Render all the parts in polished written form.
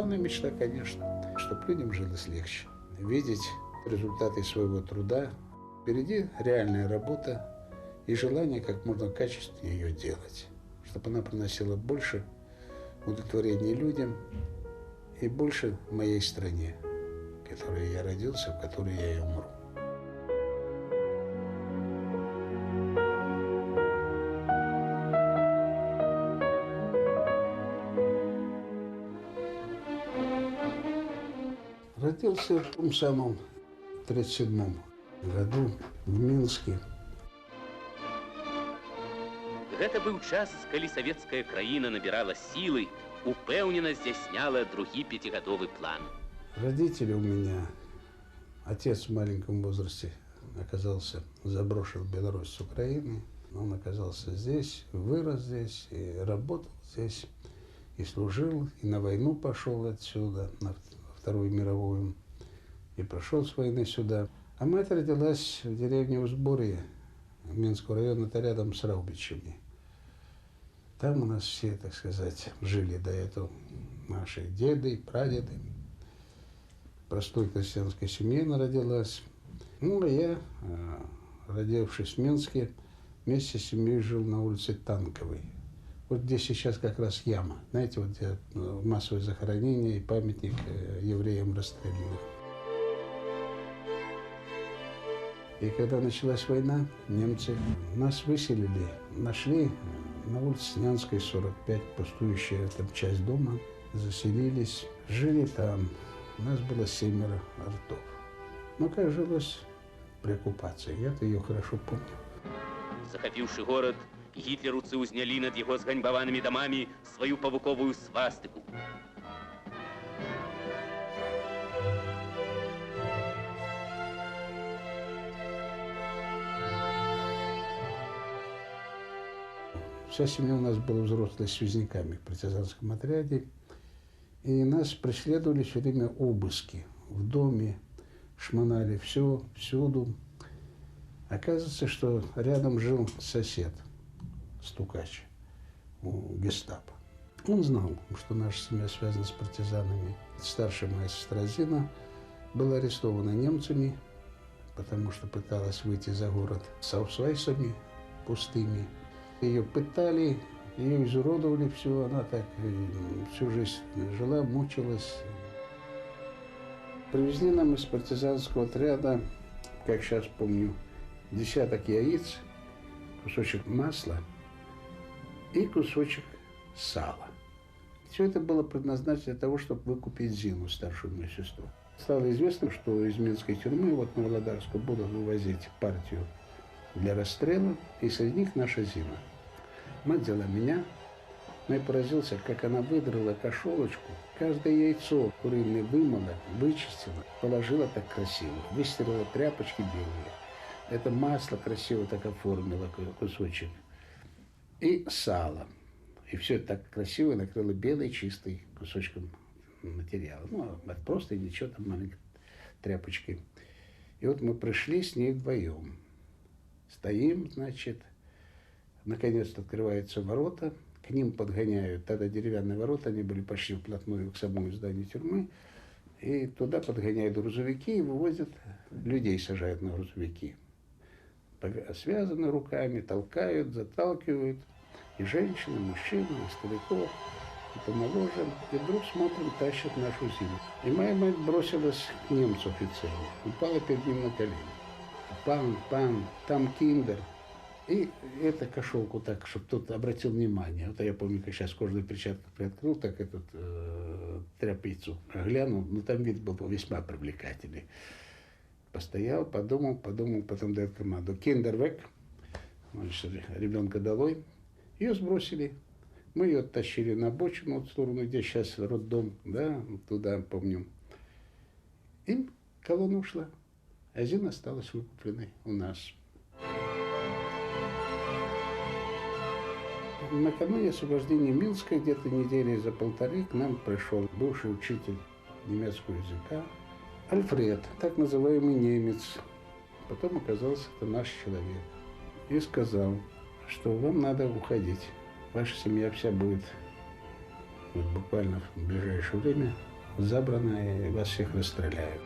главная мечта, конечно, чтобы людям жилось легче. Видеть результаты своего труда. Впереди реальная работа и желание как можно качественнее ее делать, чтобы она приносила больше удовлетворения людям и больше моей стране, в которой я родился, в которой я и умру. Родился в том самом 1937 году в Минске. Гэта быў час, калі савецкая краіна набирала силы, упэўнена здзяйсняла другі пятигадовый план. Родители у меня, отец в маленьком возрасте оказался заброшен в Беларусь с Украины. Он оказался здесь, вырос здесь, и работал здесь, и служил, и на войну пошел отсюда, на Вторую мировую, и прошел с войны сюда. А мать родилась в деревне Узборье, Минского района, это рядом с Раубичами. Там у нас все, так сказать, жили до этого наши деды, прадеды. В простой крестьянской семье она родилась. Ну, а я, родившись в Минске, вместе с семьей жил на улице Танковой. Вот где сейчас как раз яма, знаете, вот где массовое захоронение и памятник евреям расстрелянных. И когда началась война, немцы нас выселили, нашли на улице Снянской, 45, пустующая там часть дома, заселились, жили там. У нас было 7 ртов. Но как жилось при оккупации, я-то ее хорошо помню. Захапіўшы горад, гітлераўцы ўзнялі над яго зганьбаванымі дамамі сваю павуковую свастыку. Вся семья у нас была взрослыми связняками в партизанском отряде. И нас преследовали все время обыски. В доме шмонали все, всюду. Оказывается, что рядом жил сосед, стукач, у гестапо. Он знал, что наша семья связана с партизанами. Старшая моя сестра Зина была арестована немцами, потому что пыталась выйти за город с аусвайсами пустыми. Ее пытали, ее изуродовали, все, она так всю жизнь жила, мучилась. Привезли нам из партизанского отряда, как сейчас помню, десяток яиц, кусочек масла и кусочек сала. Все это было предназначено для того, чтобы выкупить Зину, старшую мою сестру. Стало известно, что из Минской тюрьмы вот на Володарскую будут вывозить партию для расстрела, и среди них наша Зина. Мать взяла меня, но я поразился, как она выдрала кошелочку, каждое яйцо куриное вымыла, вычистила, положила так красиво, выстирала тряпочки белые. Это масло красиво так оформила, кусочек, и сало. И все это так красиво накрыла белой чистой кусочком материала. Ну, просто ничего там маленькой тряпочкой. И вот мы пришли с ней вдвоем. Стоим, значит, наконец-то открываются ворота, к ним подгоняют, тогда деревянные ворота, они были почти вплотную к самому зданию тюрьмы, и туда подгоняют грузовики и вывозят людей, сажают на грузовики. Связаны руками, толкают, заталкивают, и женщин, и мужчин, и стариков, и помоложе, и вдруг смотрим, тащат нашу Зину. И моя мать бросилась к немцу офицеру, упала перед ним на колени. Пан, там киндер. И эту кошелку так, чтобы тот обратил внимание. Вот я помню, как сейчас кожаную перчатку приоткрыл, так этот тряпицу глянул, но там вид был весьма привлекательный. Постоял, подумал, потом дает команду «Киндер век», значит, ребенка долой. Ее сбросили. Мы ее оттащили на обочину, в сторону, где сейчас роддом, да, туда, помню. И колонна ушла. А Зина осталась выкупленной у нас. Накануне освобождения Минска, где-то недели за полторы, к нам пришел бывший учитель немецкого языка Альфред, так называемый немец. Потом оказался это наш человек. И сказал, что вам надо уходить. Ваша семья вся будет вот, буквально в ближайшее время забрано, и вас всех расстреляют.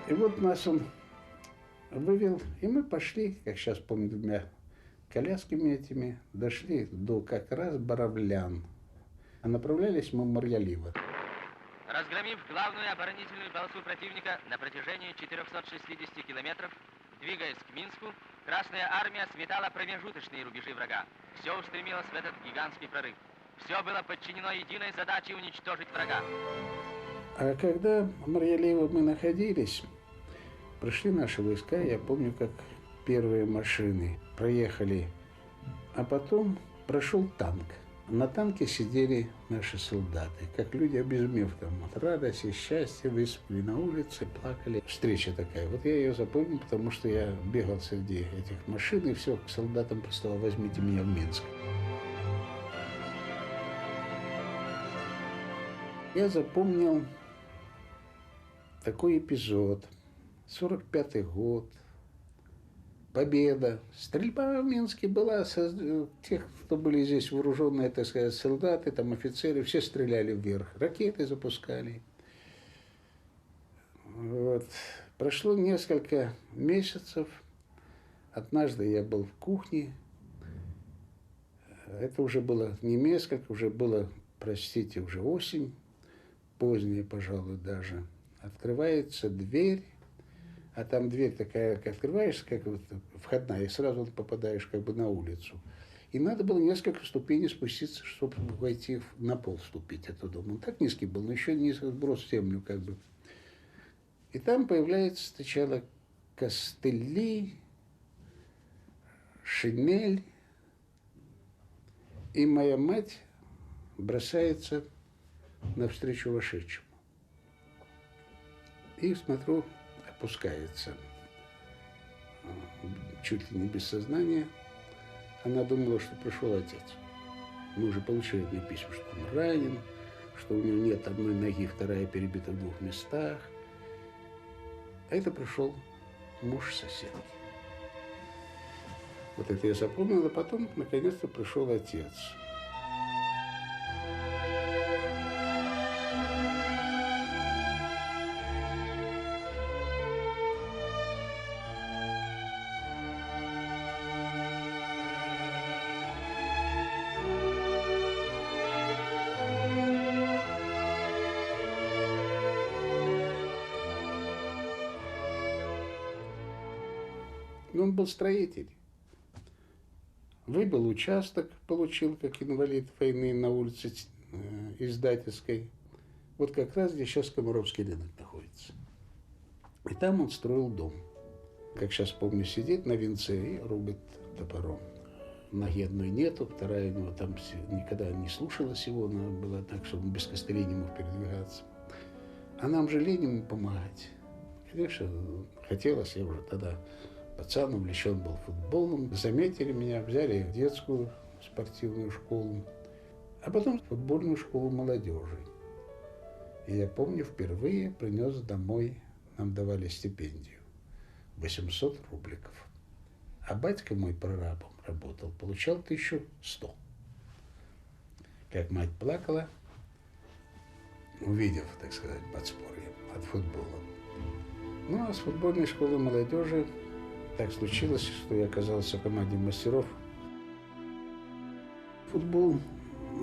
И вот нас он вывел, и мы пошли, как сейчас помню, двумя колясками этими, дошли до как раз Боровлян. А направлялись мы в Марьяливо. Разгромив главную оборонительную полосу противника на протяжении 460 километров, двигаясь к Минску, Красная Армия сметала промежуточные рубежи врага. Все устремилось в этот гигантский прорыв. Все было подчинено единой задаче уничтожить врага. А когда в Марьяливо мы находились, пришли наши войска, я помню, как первые машины проехали, а потом прошел танк. На танке сидели наши солдаты, как люди, обезумев там от радости, счастья, высыпали на улице, плакали. Встреча такая. Вот я ее запомнил, потому что я бегал среди этих машин, и все, к солдатам приставал: возьмите меня в Минск. Я запомнил такой эпизод. 45-й год. Победа. Стрельба в Минске была. Тех, кто были здесь вооруженные, так сказать, солдаты, там офицеры, все стреляли вверх. Ракеты запускали. Вот. Прошло несколько месяцев. Однажды я был в кухне. Это уже было не несколько, уже было, простите, уже осень. Поздняя, пожалуй, даже. Открывается дверь. А там дверь такая, как открываешься, как вот входная, и сразу попадаешь как бы на улицу. И надо было несколько ступеней спуститься, чтобы войти на пол, вступить оттуда. Он так низкий был, но еще низкий сброс в землю как бы. И там появляется сначала костыли, шинель, и моя мать бросается навстречу вошедшему. И смотрю, опускается чуть ли не без сознания. Она думала, что пришел отец. Мы уже получили от нее письма, что он ранен, что у него нет одной ноги, вторая перебита в двух местах. А это пришел муж соседки. Вот это я запомнил, а потом наконец-то пришел отец. Но он был строитель. Выбыл участок, получил как инвалид войны на улице Издательской. Вот как раз, где сейчас Комаровский рынок находится. И там он строил дом. Как сейчас помню, сидит на венце и рубит топором. Ноги одной нету, вторая у него там никогда не слушалась его, она была так, что он без костылей не мог передвигаться. А нам же лень ему помогать. Конечно, хотелось, я уже тогда пацан, увлечен был футболом. Заметили меня, взяли в детскую спортивную школу, а потом в футбольную школу молодежи. И я помню, впервые принес домой, нам давали стипендию, 800 рубликов. А батька мой прорабом работал, получал 1100. Как мать плакала, увидев, так сказать, подспорье от футбола. Ну, а с футбольной школы молодежи так случилось, что я оказался в команде мастеров. Футбол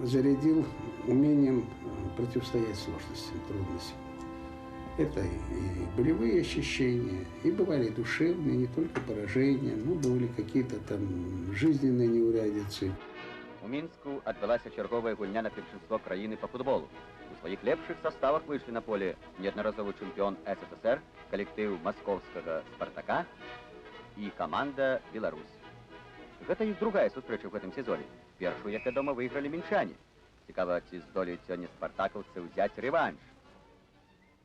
зарядил умением противостоять сложностям, трудностям. Это и болевые ощущения, и бывали душевные, не только поражения, но были какие-то там жизненные неурядицы. У Мінску адбылася черговая гульня на першинство краіны по футболу. У своих лепшых составах вышли на поле неодноразовый чемпион СССР, коллектив московского «Спартака» и команда «Беларусь». Гэта іх другая сустрэча в этом сезоне. Першую, як вядома, выиграли мінчане. Цікава, ці здолеюць сёння спартаковцы взять реванш.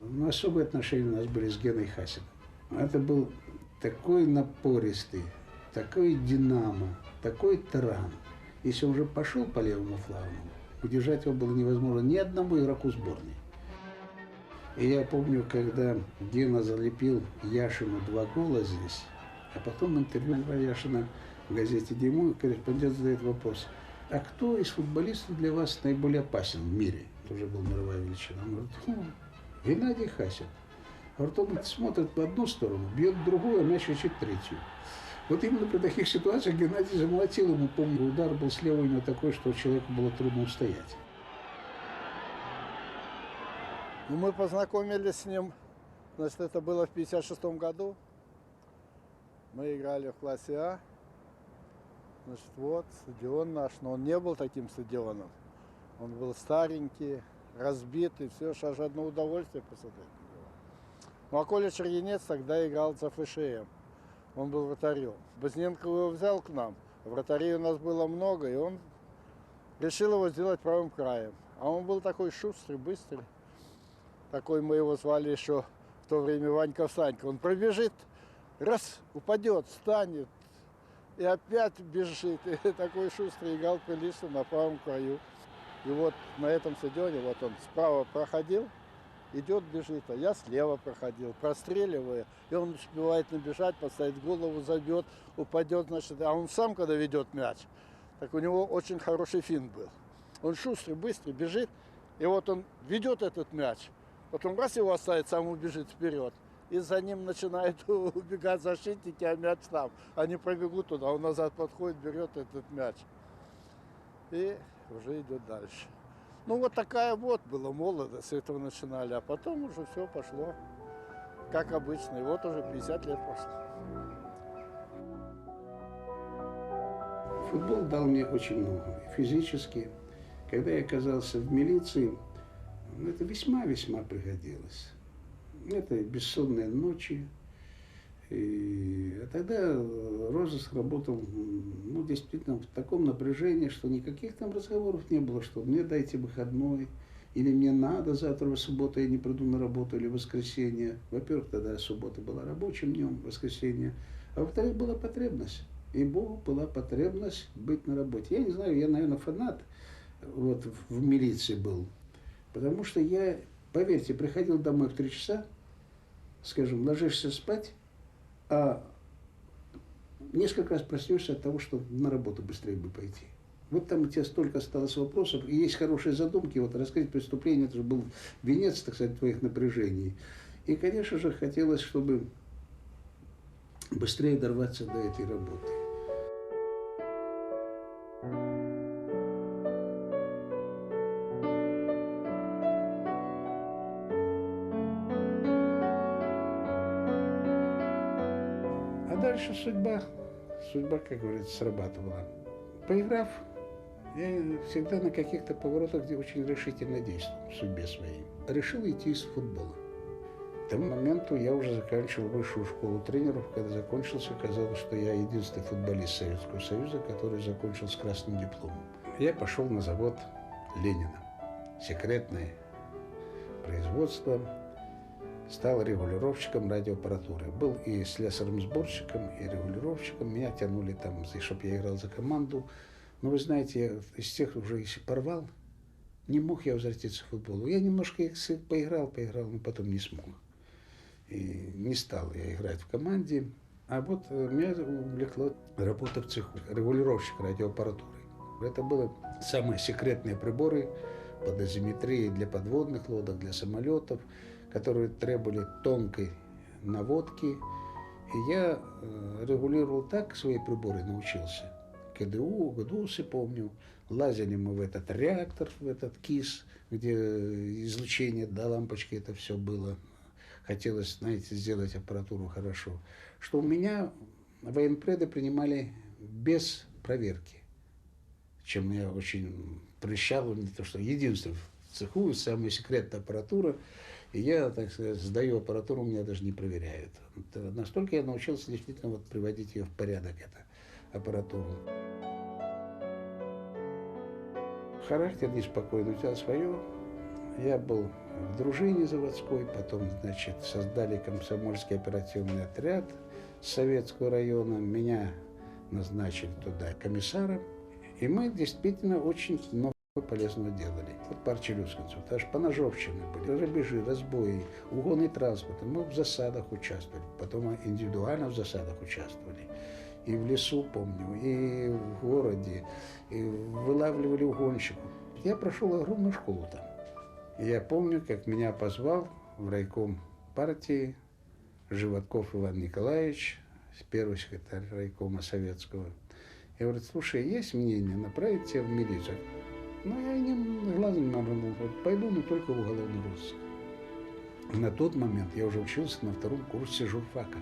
Но особые отношения у нас были с Геной Хасиным. Это был такой напористый, такой динамо, такой таран. Если он уже пошел по левому флангу, удержать его было невозможно ни одному игроку сборной. И я помню, когда Гена залепил Яшину 2 гола здесь, а потом интервью Яшина в газете «Димон» корреспондент задает вопрос: а кто из футболистов для вас наиболее опасен в мире? Это уже был мировая величина. Он говорит: Геннадий Хасин. Говорит, он смотрит в одну сторону, бьет в другую, а мяч лечит третью. Вот именно при таких ситуациях Геннадий замолотил ему, помню, удар был слева у него такой, что человеку было трудно устоять. Ну, мы познакомились с ним, значит, это было в 1956 году. Мы играли в классе А. Значит, вот, стадион наш, но он не был таким стадионом. Он был старенький, разбитый, все, аж одно удовольствие посмотреть. Ну, а Коля Черенец тогда играл за ФШМ. Он был вратарем. Базненко его взял к нам. Вратарей у нас было много, и он решил его сделать правым краем. А он был такой шустрый, быстрый. Такой мы его звали еще в то время Ванька-Санька. Он пробежит, раз, упадет, встанет, и опять бежит. И такой шустрый играл прилично на правом краю. И вот на этом стадионе, вот он справа проходил, идет, бежит, а я слева проходил, простреливая, и он успевает набежать, поставить голову, забьет, упадет, значит, а он сам, когда ведет мяч, так у него очень хороший финт был. Он шустрый, быстрый, бежит, и вот он ведет этот мяч, потом раз его оставит, сам убежит вперед, и за ним начинают убегать защитники, а мяч там. Они пробегут туда, он назад подходит, берет этот мяч, и уже идет дальше. Ну, вот такая вот была молодость, с этого начинали, а потом уже все пошло, как обычно, и вот уже 50 лет прошло. Футбол дал мне очень много, физически. Когда я оказался в милиции, это весьма-весьма пригодилось. Это бессонные ночи. А тогда розыск работал, ну, действительно, в таком напряжении, что никаких там разговоров не было, что мне дайте выходной, или мне надо завтра, в субботу я не приду на работу, или в воскресенье. Во-первых, тогда суббота была рабочим днем, воскресенье. А во-вторых, была потребность. И Богу была потребность быть на работе. Я не знаю, я, наверное, фанат вот в милиции был. Потому что я, поверьте, приходил домой в 3 часа, скажем, ложишься спать, а несколько раз проснешься от того, что на работу быстрее бы пойти. Вот там у тебя столько осталось вопросов, и есть хорошие задумки, вот раскрыть преступление, это же был венец, так сказать, твоих напряжений. И, конечно же, хотелось, чтобы быстрее дорваться до этой работы. Дальше судьба, как говорится, срабатывала. Поиграв, я всегда на каких-то поворотах, где очень решительно действовал в судьбе своей. Решил идти из футбола. К тому моменту я уже заканчивал высшую школу тренеров. Когда закончился, оказалось, что я единственный футболист Советского Союза, который закончил с красным дипломом. Я пошел на завод Ленина. Секретное производство. Стал регулировщиком радиоаппаратуры. Был и слесарем-сборщиком, и регулировщиком. Меня тянули там, чтобы я играл за команду. Но вы знаете, я из тех уже, если порвал, не мог я возвратиться к футболу. Я немножко поиграл, но потом не смог. И не стал я играть в команде. А вот меня увлекла работа в цеху. Регулировщик радиоаппаратуры. Это были самые секретные приборы по дозиметрии для подводных лодок, для самолетов, которые требовали тонкой наводки. И я регулировал так, свои приборы научился. ГДУсы помню. Лазили мы в этот реактор, в этот КИС, где излучение до лампочки, это все было. Хотелось, знаете, сделать аппаратуру хорошо. Что у меня военпреды принимали без проверки. Чем я очень прельщал, то, что единственное в цеху, самая секретная аппаратура. И я, так сказать, сдаю аппаратуру, меня даже не проверяют. Настолько я научился действительно вот приводить ее в порядок, эту аппаратуру. Характер неспокойный, у тебя свое. Я был в дружине заводской, потом, значит, создали комсомольский оперативный отряд с Советского района. Меня назначили туда комиссаром. И мы действительно очень много полезного делали. Вот по Арчелюскинцу, даже поножовщины были, грабежи, разбои, угоны транспорта. Мы в засадах участвовали, потом индивидуально в засадах участвовали. И в лесу, помню, и в городе, и вылавливали угонщиков. Я прошел огромную школу там. И я помню, как меня позвал в райком партии Животков Иван Николаевич, первый секретарь райкома советского. Я говорю: слушай, есть мнение направить тебя в милицию? Ну, я не глазом не моргнул. Пойду, но только в уголовный розыск. На тот момент я уже учился на 2-м курсе журфака.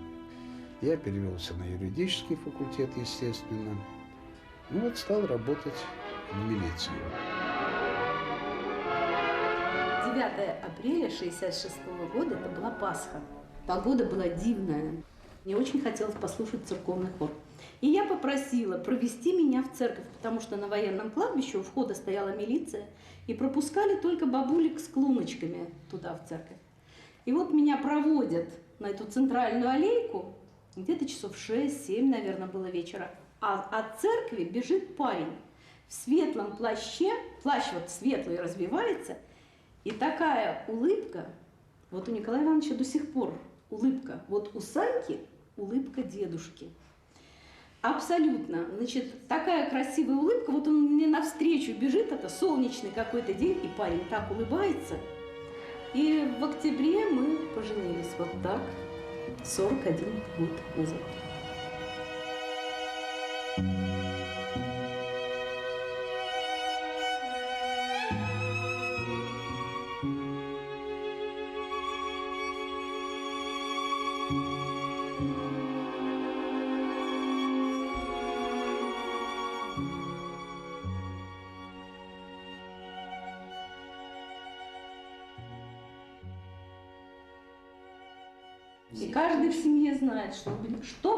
Я перевелся на юридический факультет, естественно. Ну вот стал работать в милиции. 9 апреля 1966 года это была Пасха. Погода была дивная. Мне очень хотелось послушать церковный хор. И я попросила провести меня в церковь, потому что на военном кладбище у входа стояла милиция, и пропускали только бабулек с клумочками туда, в церковь. И вот меня проводят на эту центральную аллейку, где-то часов 6-7, наверное, было вечера. А от церкви бежит парень в светлом плаще, плащ вот светлый развивается, и такая улыбка, вот у Николая Ивановича до сих пор улыбка, вот у Саньки улыбка дедушки. Абсолютно. Значит, такая красивая улыбка, вот он мне навстречу бежит, это солнечный какой-то день, и парень так улыбается. И в октябре мы поженились вот так, 41 год назад. И каждый в семье знает, что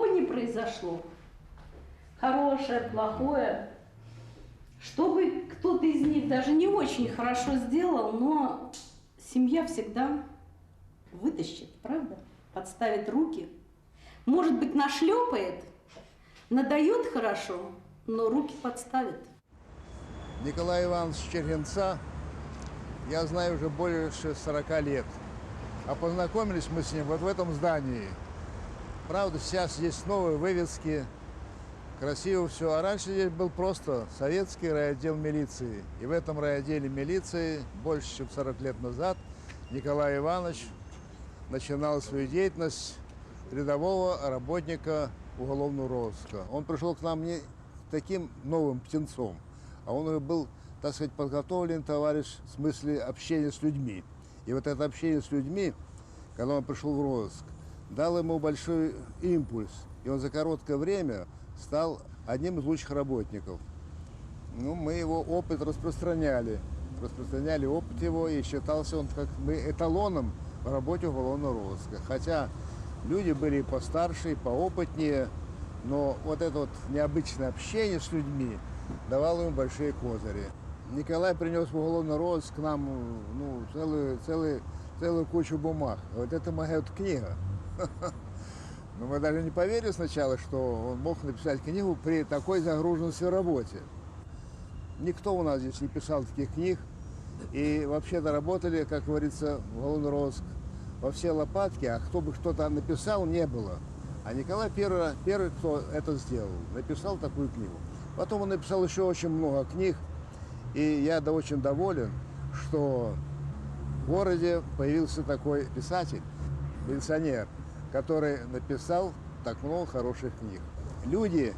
бы ни произошло, хорошее, плохое, что бы кто-то из них даже не очень хорошо сделал, но семья всегда вытащит, правда? Подставит руки. Может быть, нашлепает, надает хорошо, но руки подставит. Николая Ивановича Чергенца я знаю уже больше 40 лет. А познакомились мы с ним вот в этом здании. Правда, сейчас здесь новые вывески, красиво все. А раньше здесь был просто советский райотдел милиции. И в этом райотделе милиции больше, чем 40 лет назад Николай Иванович начинал свою деятельность рядового работника уголовного розыска. Он пришел к нам не таким новым птенцом, а он уже был, так сказать, подготовлен товарищ в смысле общения с людьми. И вот это общение с людьми, когда он пришел в розыск, дало ему большой импульс. И он за короткое время стал одним из лучших работников. Ну, мы его опыт распространяли опыт его, и считался он как бы эталоном в работе уголовного розыска. Хотя люди были постарше, и поопытнее, но вот это вот необычное общение с людьми давало ему большие козыри. Николай принес в уголовный розыск к нам целую кучу бумаг. Вот это моя вот книга. Но мы даже не поверили сначала, что он мог написать книгу при такой загруженности в работе. Никто у нас здесь не писал таких книг. И вообще-то работали, как говорится, в уголовный розыск во все лопатки, а кто бы что-то написал, не было. А Николай первый, кто это сделал, написал такую книгу. Потом он написал еще очень много книг. И я очень доволен, что в городе появился такой писатель, милиционер, который написал так много хороших книг. Люди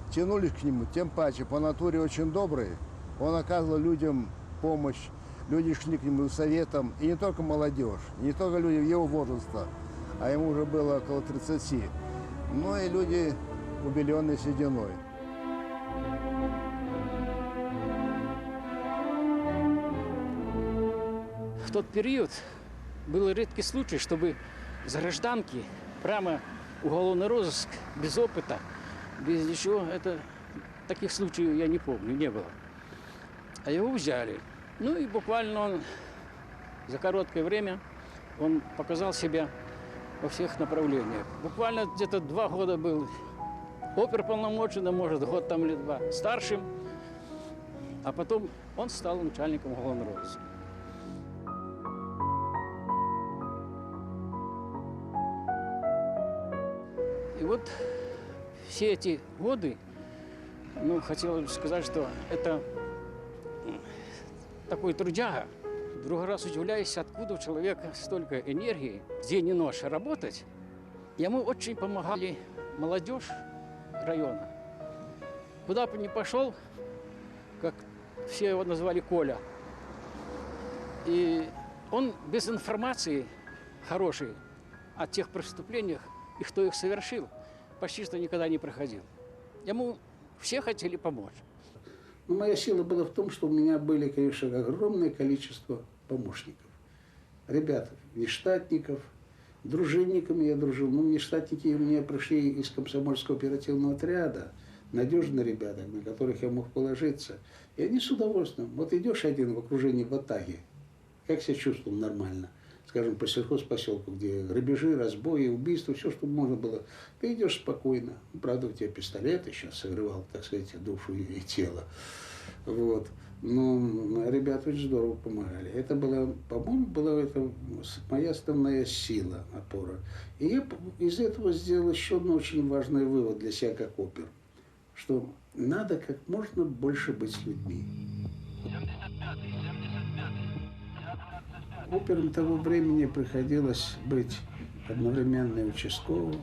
тянулись к нему, тем паче, по натуре очень добрый. Он оказывал людям помощь, люди шли к нему советом, и не только молодежь, и не только люди его возраста, а ему уже было около 30, но и люди, убеленные сединой. В тот период был редкий случай, чтобы с гражданки прямо уголовный розыск без опыта, без ничего, таких случаев я не помню, не было. А его взяли. Ну и буквально он за короткое время он показал себя во всех направлениях. Буквально где-то 2 года был оперполномоченным, может, год там или 2, старшим, а потом он стал начальником уголовного розыска. И вот все эти годы, ну, хотел бы сказать, что это такой трудяга. В другой раз удивляюсь, откуда у человека столько энергии день и ночь работать. Ему очень помогали молодежь района. Куда бы ни пошел, как все его назвали Коля. И он без информации хорошей о тех преступлениях и кто их совершил, почти что никогда не проходил. Ему все хотели помочь. Но моя сила была в том, что у меня были, конечно, огромное количество помощников. Ребят, внештатников, дружинниками я дружил. Ну, внештатники у меня пришли из комсомольского оперативного отряда. Надежные ребята, на которых я мог положиться. И они с удовольствием. Вот идешь один в окружении ватаги, как себя чувствовал нормально, скажем, по сельхозпоселку, где грабежи, разбои, убийства, все, что можно было. Ты идешь спокойно. Правда, у тебя пистолет еще согревал, так сказать, душу и тело. Вот. Но ребята очень здорово помогали. Это было, по-моему, была это моя основная сила, опора. И я из этого сделал еще один очень важный вывод для себя как опер, что надо как можно больше быть с людьми. Опером того времени приходилось быть одновременно и участковым,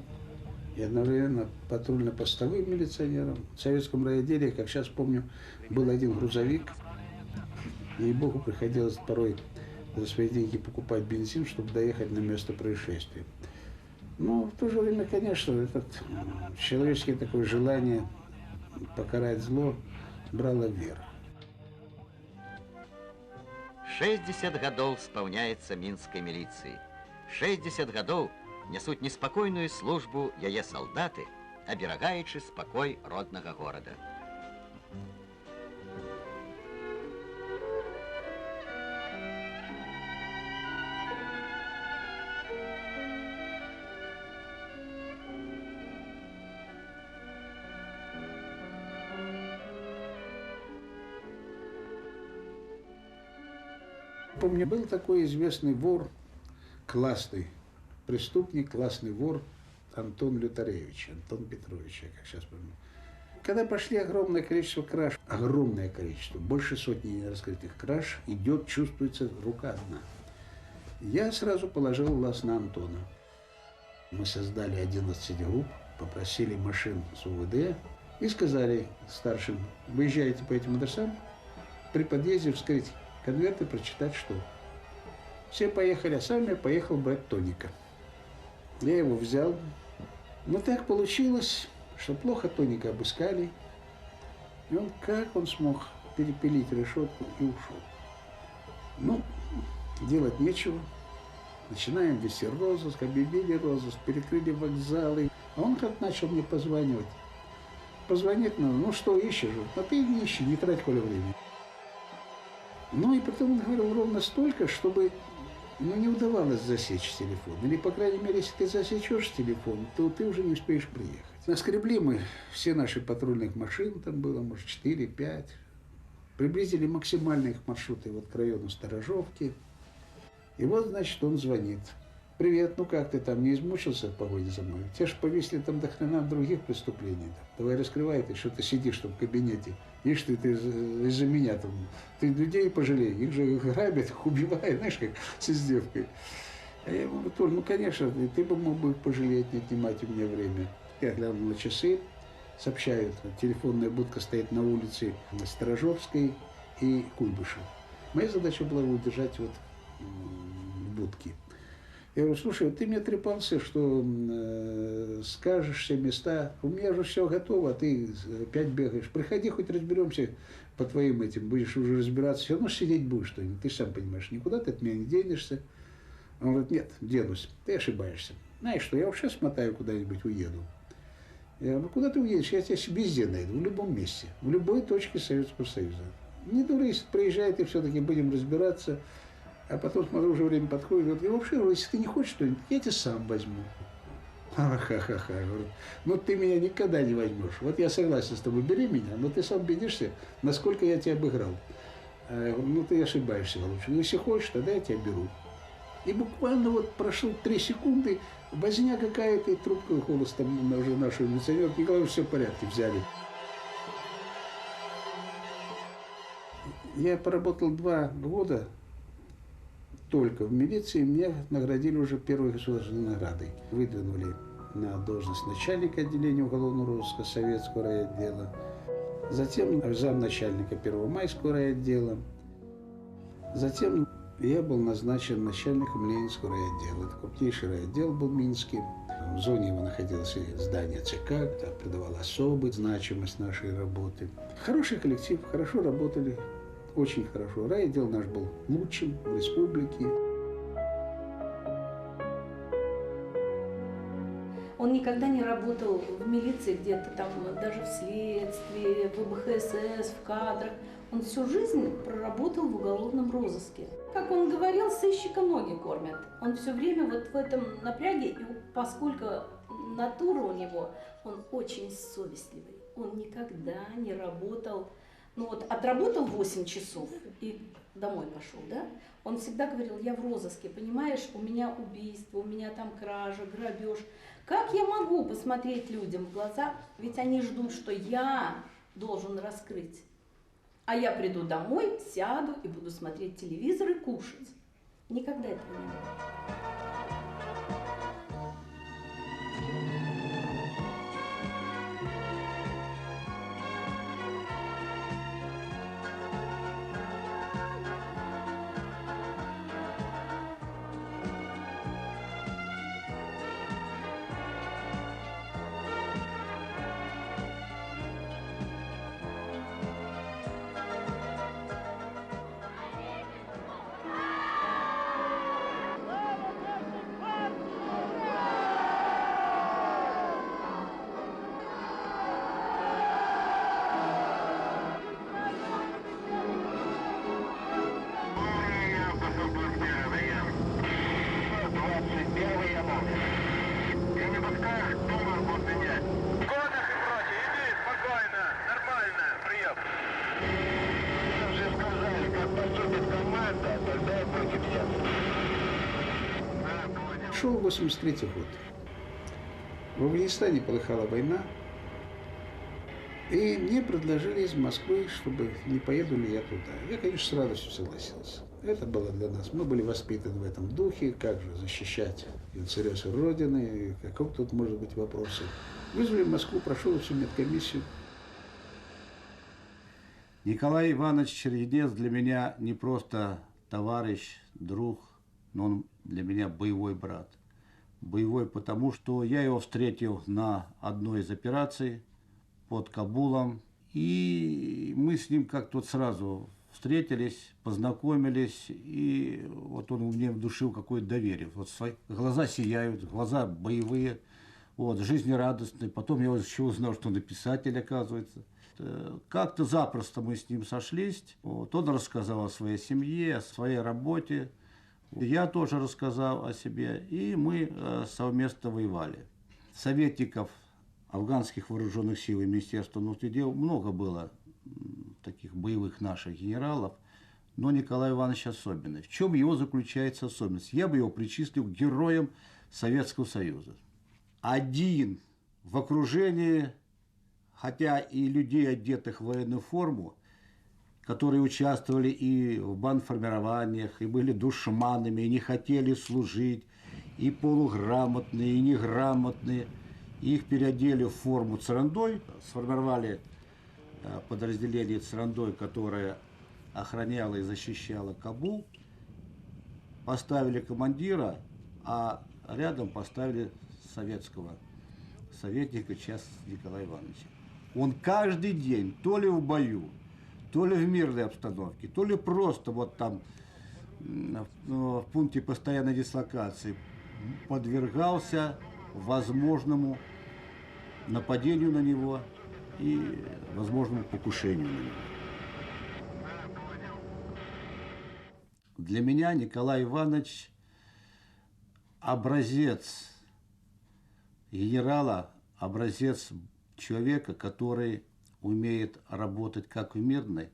и одновременно патрульно-постовым милиционером. В советском райотделе, как сейчас помню, был один грузовик. Ей-богу, приходилось порой за свои деньги покупать бензин, чтобы доехать на место происшествия. Но в то же время, конечно, это человеческое такое желание покарать зло брало вверх. 60 гадоў спаўняецца мінскай міліцыі. 60 гадоў нясуць неспакойную службу яе салдаты, аберагаючы спакой роднага горада. Помню, был такой известный вор, классный преступник, классный вор Антон Лютаревич, Антон Петрович, я как сейчас помню. Когда пошли огромное количество краж, огромное количество, больше сотни раскрытых краж, идет, чувствуется рука одна. Я сразу положил глаз на Антона. Мы создали 11 групп, попросили машин с УВД и сказали старшим: выезжайте по этим адресам, при подъезде вскрыть конверты, прочитать, что. Все поехали, а сам я поехал брать Тоника. Я его взял. Но так получилось, что плохо Тоника обыскали. И он, как он смог перепилить решетку и ушел. Ну, делать нечего. Начинаем вести розыск, объявили розыск, перекрыли вокзалы. А он как начал мне позванивать. Позвонить надо, ну что ищешь? А ты не ищи, не трать, Коля, время. Ну и потом он говорил ровно столько, чтобы не удавалось засечь телефон. Или, по крайней мере, если ты засечешь телефон, то ты уже не успеешь приехать. Наскребли мы все наши патрульных машин, там было, может, 4-5. Приблизили максимальные их маршруты вот к району Сторожовки. И вот, значит, он звонит. Привет, ну как ты там, не измучился в погоне за мной? Тебя же повесили там до хрена других преступлений. Давай раскрывай ты, что ты сидишь там в кабинете. Ишь ты из-за меня там. Ты людей пожалей, их же грабят, их убивают, знаешь, как с издевкой. А я ему говорю: Толь, ну конечно, ты бы мог бы их пожалеть, не отнимать у меня время. Я глянул на часы, сообщают, телефонная будка стоит на улице Сторожовской и Куйбышева. Моя задача была удержать вот будки. Я говорю: слушай, ты мне трепался, что скажешь все места, у меня же все готово, а ты опять бегаешь. Приходи, хоть разберемся по твоим этим, будешь уже разбираться, все равно сидеть будешь что-нибудь, ты сам понимаешь, никуда ты от меня не денешься. Он говорит: нет, денусь, ты ошибаешься. Знаешь что, я вообще смотаю куда-нибудь, уеду. Я говорю: ну куда ты уедешь, я тебя везде найду, в любом месте, в любой точке Советского Союза. Не дурись, приезжай, ты все-таки будем разбираться. А потом, смотрю, уже время подходит, говорит: и вообще, если ты не хочешь что-нибудь, я тебя сам возьму. Ха-ха-ха-ха. Ну ты меня никогда не возьмешь. Вот я согласен с тобой, бери меня, но ты сам убедишься, насколько я тебя обыграл. Я говорю: ну ты ошибаешься, Володя. Если хочешь, тогда я тебя беру. И буквально вот прошло 3 секунды, возня какая-то, и трубка, голос там уже нашего милиционера: Николай, все в порядке, взяли. Я поработал 2 года только в милиции, меня наградили уже первой государственной наградой. Выдвинули на должность начальника отделения уголовного розыска Советского райотдела, затем замначальника Первомайского райотдела, затем я был назначен начальником Ленинского райотдела. Это крупнейший райотдел был в Минске. В зоне его находилось и здание ЦК, это придавало особую значимость нашей работы. Хороший коллектив, хорошо работали. Очень хорошо. Райотдел наш был лучшим в республике. Он никогда не работал в милиции где-то там, даже в следствии, в ВБХСС, в кадрах. Он всю жизнь проработал в уголовном розыске. Как он говорил, сыщика ноги кормят. Он все время вот в этом напряге, и поскольку натура у него, он очень совестливый. Он никогда не работал. Ну вот отработал 8 часов и домой пошел, да? Он всегда говорил: я в розыске, понимаешь, у меня убийство, у меня там кража, грабеж. Как я могу посмотреть людям в глаза? Ведь они ждут, что я должен раскрыть. А я приду домой, сяду и буду смотреть телевизор и кушать. Никогда этого не было. Шел 83-й год. В Афганистане полыхала война, и мне предложили из Москвы, чтобы не поеду ли я туда. Я, конечно, с радостью согласился. Это было для нас. Мы были воспитаны в этом духе, как же защищать интересы Родины, каков тут может быть вопросы. Вызвали в Москву, прошел всю медкомиссию. Николай Иванович Чередец для меня не просто товарищ, друг, но он для меня боевой брат. Боевой потому, что я его встретил на одной из операций под Кабулом. И мы с ним как-то вот сразу встретились, познакомились. И вот он мне вдушил какое-то доверие. Вот свои глаза сияют, глаза боевые, вот, жизнерадостные. Потом я еще узнал, что он и писатель, оказывается. Как-то запросто мы с ним сошлись. Вот, он рассказал о своей семье, о своей работе. Я тоже рассказал о себе, и мы совместно воевали. Советников афганских вооруженных сил и Министерства внутренних дел много было, таких боевых наших генералов, но Николай Иванович особенный. В чем его заключается особенность? Я бы его причислил к героям Советского Союза. Один в окружении, хотя и людей, одетых в военную форму, которые участвовали и в бандформированиях, и были душманами, и не хотели служить, и полуграмотные, и неграмотные. Их переодели в форму Царандой, сформировали подразделение Царандой, которое охраняло и защищало Кабул, поставили командира, а рядом поставили советского советника, сейчас Николая Ивановича. Он каждый день, то ли в бою, то ли в мирной обстановке, то ли просто вот там в пункте постоянной дислокации подвергался возможному нападению на него и возможному покушению на него. Для меня Николай Иванович образец генерала, образец человека, который умеет работать как в мирной,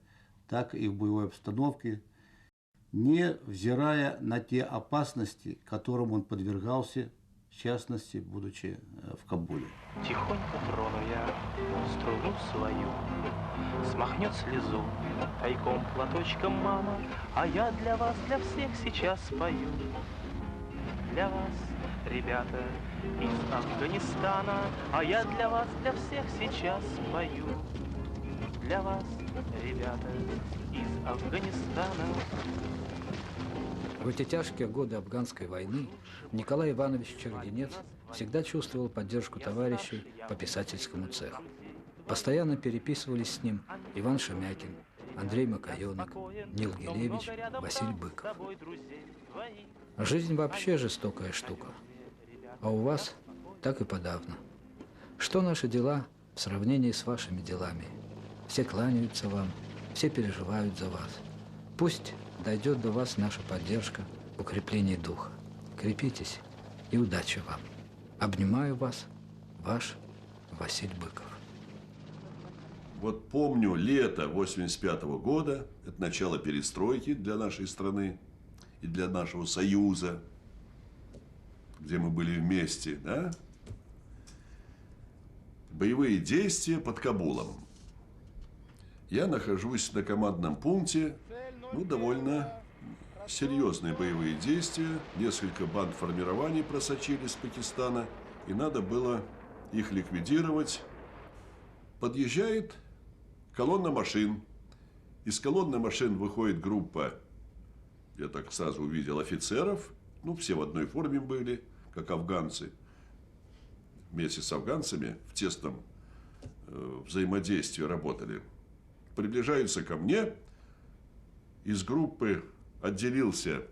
так и в боевой обстановке. не взирая на те опасности, которым он подвергался, в частности, будучи в Кабуле. Тихонько трону я струну свою, смахнет слезу тайком платочком мама, а я для вас, для всех сейчас пою. Для вас, ребята, из Афганистана, а я для вас, для всех сейчас пою. Для вас, ребята, из Афганистана. В эти тяжкие годы афганской войны Николай Иванович Чергенец всегда чувствовал поддержку товарищей по писательскому цеху. Постоянно переписывались с ним Иван Шемякин, Андрей Макаёнок, Нил Гелевич, Василий Быков. Жизнь вообще жестокая штука, а у вас так и подавно. Что наши дела в сравнении с вашими делами? Все кланяются вам, все переживают за вас. Пусть дойдет до вас наша поддержка в укреплении духа. Крепитесь и удачи вам. Обнимаю вас, ваш Василий Быков. Вот помню лето 85-го года, это начало перестройки для нашей страны и для нашего союза, где мы были вместе, да? Боевые действия под Кабулом. Я нахожусь на командном пункте, довольно серьезные боевые действия. Несколько банд формирований просочились с Пакистана, и надо было их ликвидировать. Подъезжает колонна машин. Из колонны машин выходит группа, я так сразу увидел, офицеров. Все в одной форме были, как афганцы. Вместе с афганцами в тесном взаимодействии работали. Приближаются ко мне. Из группы отделился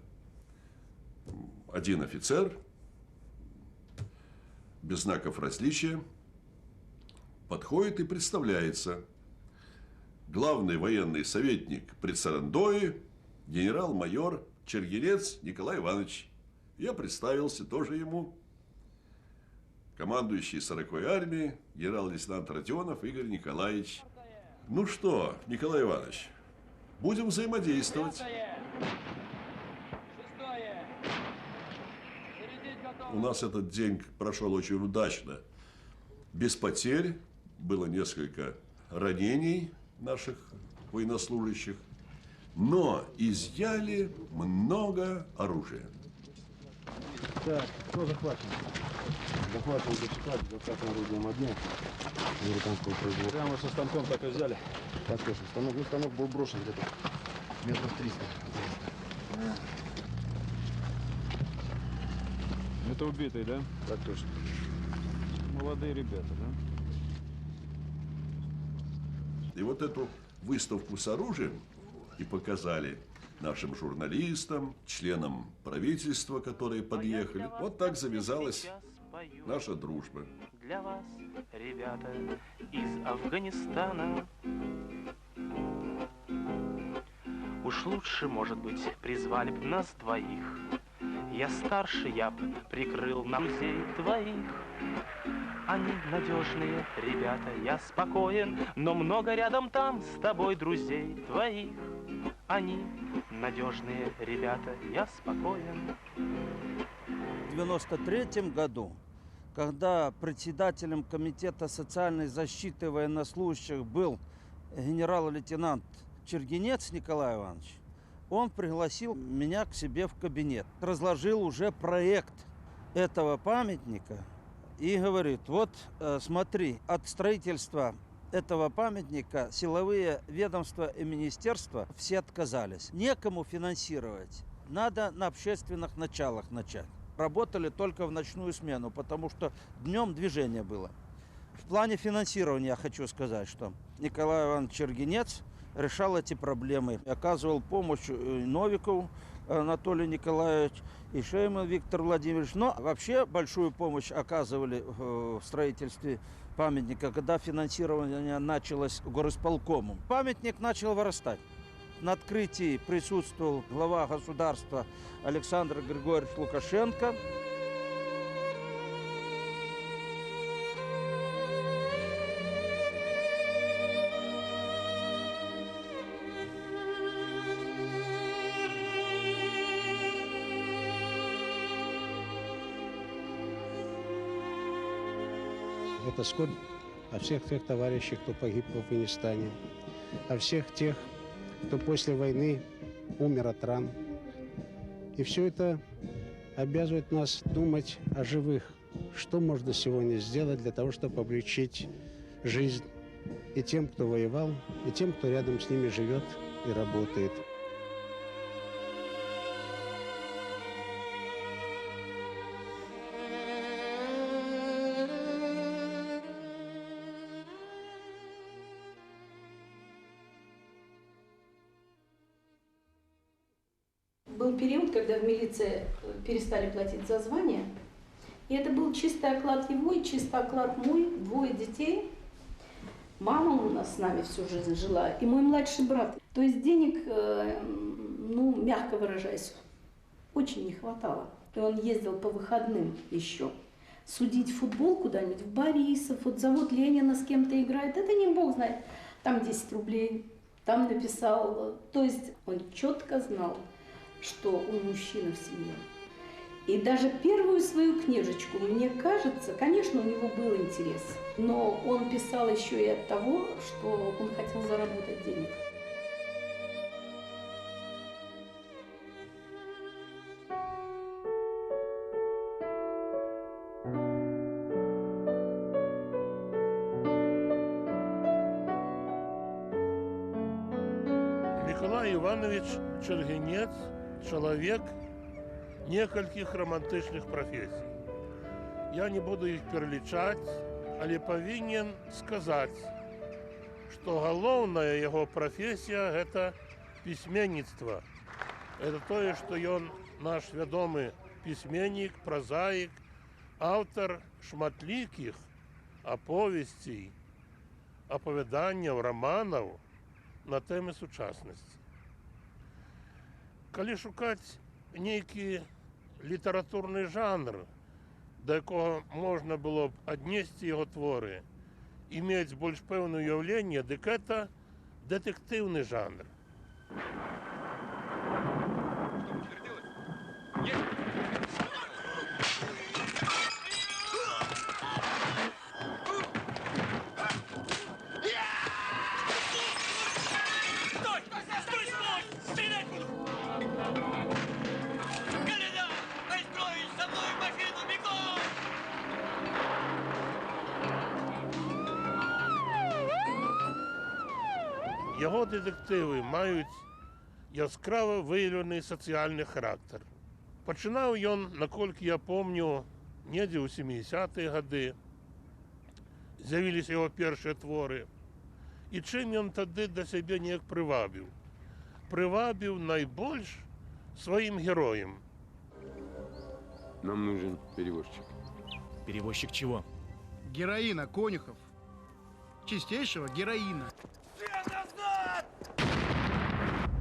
один офицер, без знаков различия, подходит и представляется. Главный военный советник при Царандое, генерал-майор Чергенец Николай Иванович. Я представился тоже ему. Командующий 40-й армией, генерал-лейтенант Родионов Игорь Николаевич. Ну что, Николай Иванович, будем взаимодействовать. У нас этот день прошел очень удачно. Без потерь. Было несколько ранений наших военнослужащих. Но изъяли много оружия. Так, кто захвачен? Захвачен Дочекат, 20 орудием огня американского производства. Прямо со станком так и взяли. Так точно. Станок был брошен где-то метров 300. Это убитый, да? Так точно. Молодые ребята, да? И вот эту выставку с оружием и показали нашим журналистам, членам правительства, которые подъехали. Вот так завязалась наша дружба. Для вас, ребята, из Афганистана. Уж лучше, может быть, призвали б нас двоих. Я старше, я б прикрыл нам друзей твоих. Они надежные ребята, я спокоен, но много рядом там с тобой друзей твоих. Они надежные ребята, я спокоен. В 1993 году, когда председателем Комитета социальной защиты военнослужащих был генерал-лейтенант Чергенец Николай Иванович, он пригласил меня к себе в кабинет, разложил уже проект этого памятника и говорит: вот смотри, от строительства этого памятника силовые ведомства и министерства все отказались. Некому финансировать, надо на общественных началах начать. Работали только в ночную смену, потому что днем движение было. В плане финансирования я хочу сказать, что Николай Иванович Чергенец решал эти проблемы. Оказывал помощь Новикову Анатолию Николаевичу и Шейман Виктор Владимирович. Но вообще большую помощь оказывали в строительстве памятника, когда финансирование началось горосполкомом. Памятник начал вырастать. На открытии присутствовал глава государства Александр Григорьевич Лукашенко. Это скорбь о всех тех товарищах, кто погиб в Афганистане, о всех тех, кто после войны умер от ран. И все это обязывает нас думать о живых. Что можно сегодня сделать для того, чтобы облегчить жизнь и тем, кто воевал, и тем, кто рядом с ними живет и работает. Был период, когда в милиции перестали платить за звание, и это был чистый оклад его и чистый оклад мой, 2 детей. Мама у нас с нами всю жизнь жила, и мой младший брат. То есть денег, ну, мягко выражаясь, очень не хватало. И он ездил по выходным еще. Судить футбол куда-нибудь в Борисов, вот завод Ленина с кем-то играет, это не бог знает. Там 10 рублей, там написал. То есть он четко знал, что он мужчина в семье. И даже первую свою книжечку, мне кажется, конечно, у него был интерес, но он писал еще и от того, что он хотел заработать денег. Николай Иванович Чергенец – человек некальких романтичных професій. Я не буду їх перелічати, але повинен сказати, що головна його професія – це письменництво. Це те, що він наш відомий письменник, прозаїк, автор шматліких оповістей, оповіданнів, романів на теми сучасності. Коли шукати некий літературний жанр, до якого можна було б віднести його твори і мати більш певне уявлення, так це детективний жанр. Його детективи мають яскраво виявлений соціальний характер. Починав він, наскільки я пам'ятаю, недě у 70-ті роки. З'явилися його перші твори. І чим він тоді до себе ніяк привабив? Привабив найбільш своїм героям. Нам нужен перевозчик. Перевозчик чего? Героина, Конюхов. Чистейшего героина.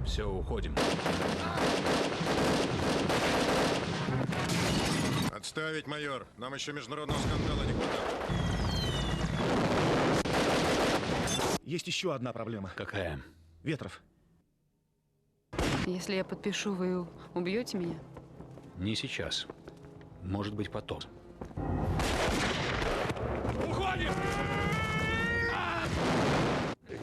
Все, уходим. Отставить, майор. Нам еще международного скандала не хватает. Есть еще одна проблема. Какая? Ветров. Если я подпишу, вы убьете меня? Не сейчас. Может быть, потом. Уходим!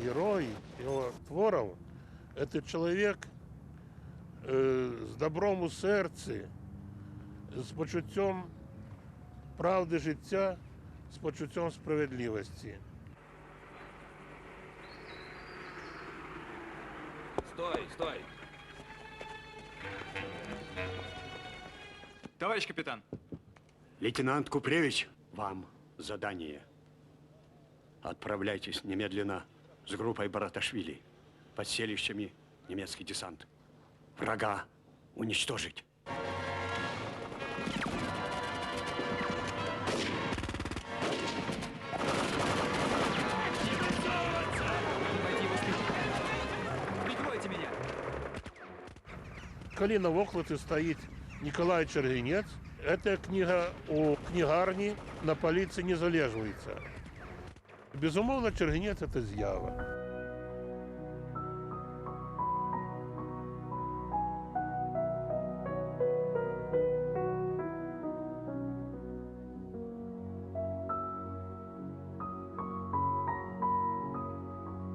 Герой его творов – это человек с добром у серці, з почуттям правди життя, з почуттям справедливості. Стой, стой! Товарищ капитан! Лейтенант Купревич, вам задание. Отправляйтесь немедленно с группой Бараташвили под селищами немецкий десант. Врага уничтожить. Прикройте меня! Коли на вокладці стоїть Николай Чергенец, эта книга у книгарні на полиці не залежується. Безумовно, Чергенец – це з'ява.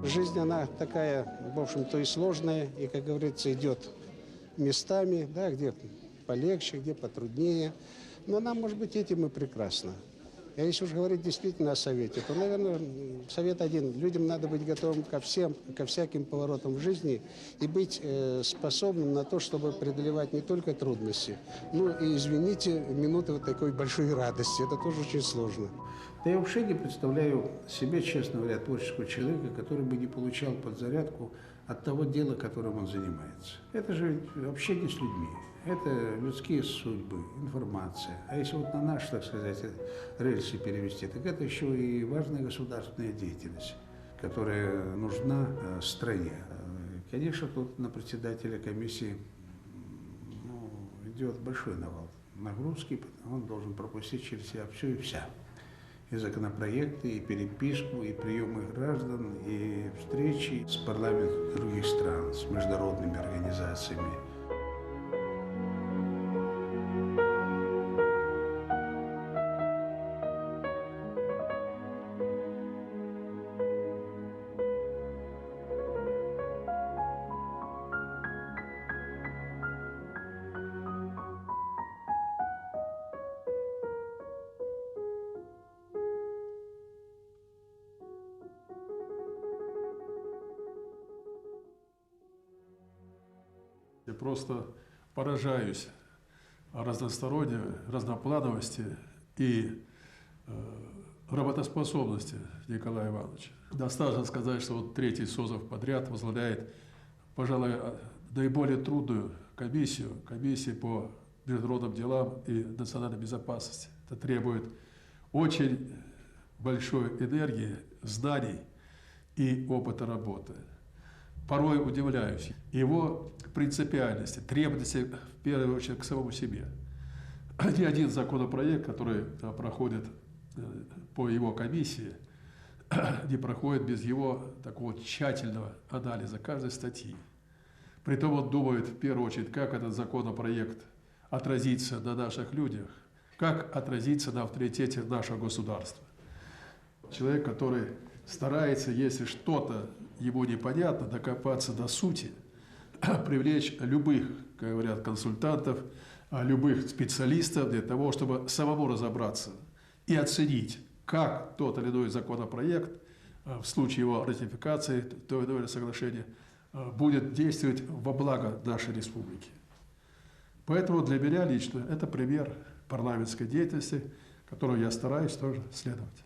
Жизнь, она такая, в общем-то, и сложная, и, как говорится, идет местами, да, где полегче, где потруднее. Но нам, может быть, этим и прекрасно. А если уж говорить действительно о совете, то, наверное, совет один. Людям надо быть готовым ко всяким поворотам в жизни и быть способным на то, чтобы преодолевать не только трудности, но и, извините, минуты вот такой большой радости. Это тоже очень сложно. Да я вообще не представляю себе, честно говоря, творческого человека, который бы не получал подзарядку от того дела, которым он занимается. Это же общение с людьми. Это людские судьбы, информация. А если вот на наш, так сказать, рельсы перевести, так это еще и важная государственная деятельность, которая нужна стране. Конечно, тут на председателя комиссии идет большой навал нагрузки, он должен пропустить через себя все и вся. И законопроекты, и переписку, и приемы граждан, и встречи с парламентом других стран, с международными организациями. Я просто поражаюсь разносторонней, разноплановости и работоспособности Николая Ивановича. Достаточно сказать, что вот третий созыв подряд возглавляет, пожалуй, наиболее трудную комиссию по международным делам и национальной безопасности. Это требует очень большой энергии, знаний и опыта работы. Порой удивляюсь его принципиальности, требовательности, в первую очередь, к самому себе. Ни один законопроект, который проходит по его комиссии, не проходит без его такого тщательного анализа каждой статьи. Притом он думает, в первую очередь, как этот законопроект отразится на наших людях, как отразится на авторитете нашего государства. Человек, который старается, если что-то ему непонятно, докопаться до сути, привлечь любых, как говорят, консультантов, любых специалистов для того, чтобы самому разобраться и оценить, как тот или иной законопроект в случае его ратификации, то или иное соглашение, будет действовать во благо нашей республики. Поэтому для меня лично это пример парламентской деятельности, которую я стараюсь тоже следовать.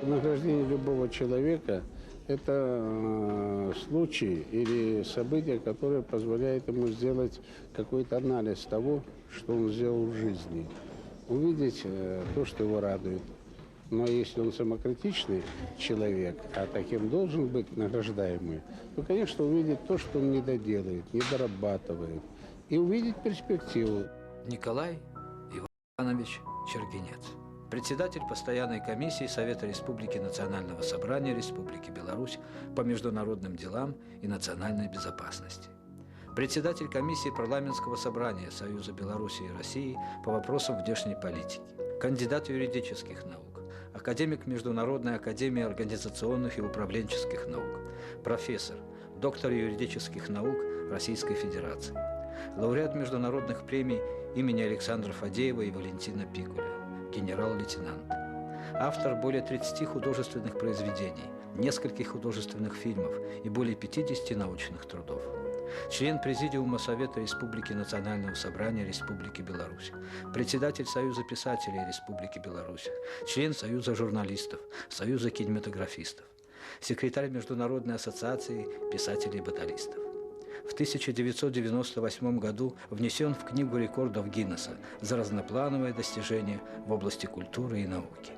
Награждение любого человека – это случай или событие, которое позволяет ему сделать какой-то анализ того, что он сделал в жизни. Увидеть то, что его радует. Но если он самокритичный человек, а таким должен быть награждаемый, то, конечно, увидеть то, что он не доделает, не дорабатывает. И увидеть перспективу. Николай Иванович Чергенец. председатель постоянной комиссии Совета Республики Национального собрания Республики Беларусь по международным делам и национальной безопасности. Председатель комиссии парламентского собрания Союза Беларуси и России по вопросам внешней политики. Кандидат юридических наук. Академик Международной академии организационных и управленческих наук. Профессор, доктор юридических наук Российской Федерации. Лауреат международных премий имени Александра Фадеева и Валентина Пикуля. Генерал-лейтенант. Автор более 30 художественных произведений, нескольких художественных фильмов и более 50 научных трудов. Член Президиума Совета Республики Национального собрания Республики Беларусь, председатель Союза писателей Республики Беларусь, член Союза журналистов, Союза кинематографистов, секретарь Международной ассоциации писателей-баталистов. В 1998 году внесен в Книгу рекордов Гиннесса за разноплановое достижение в области культуры и науки.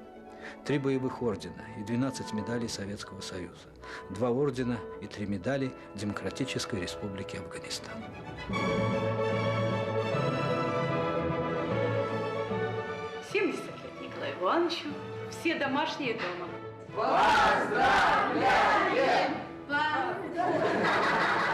3 боевых ордена и 12 медалей Советского Союза, 2 ордена и 3 медали Демократической Республики Афганистан. 70 лет Николаю Ивановичу, все домашние дома. Поздравляем! Поздравляем!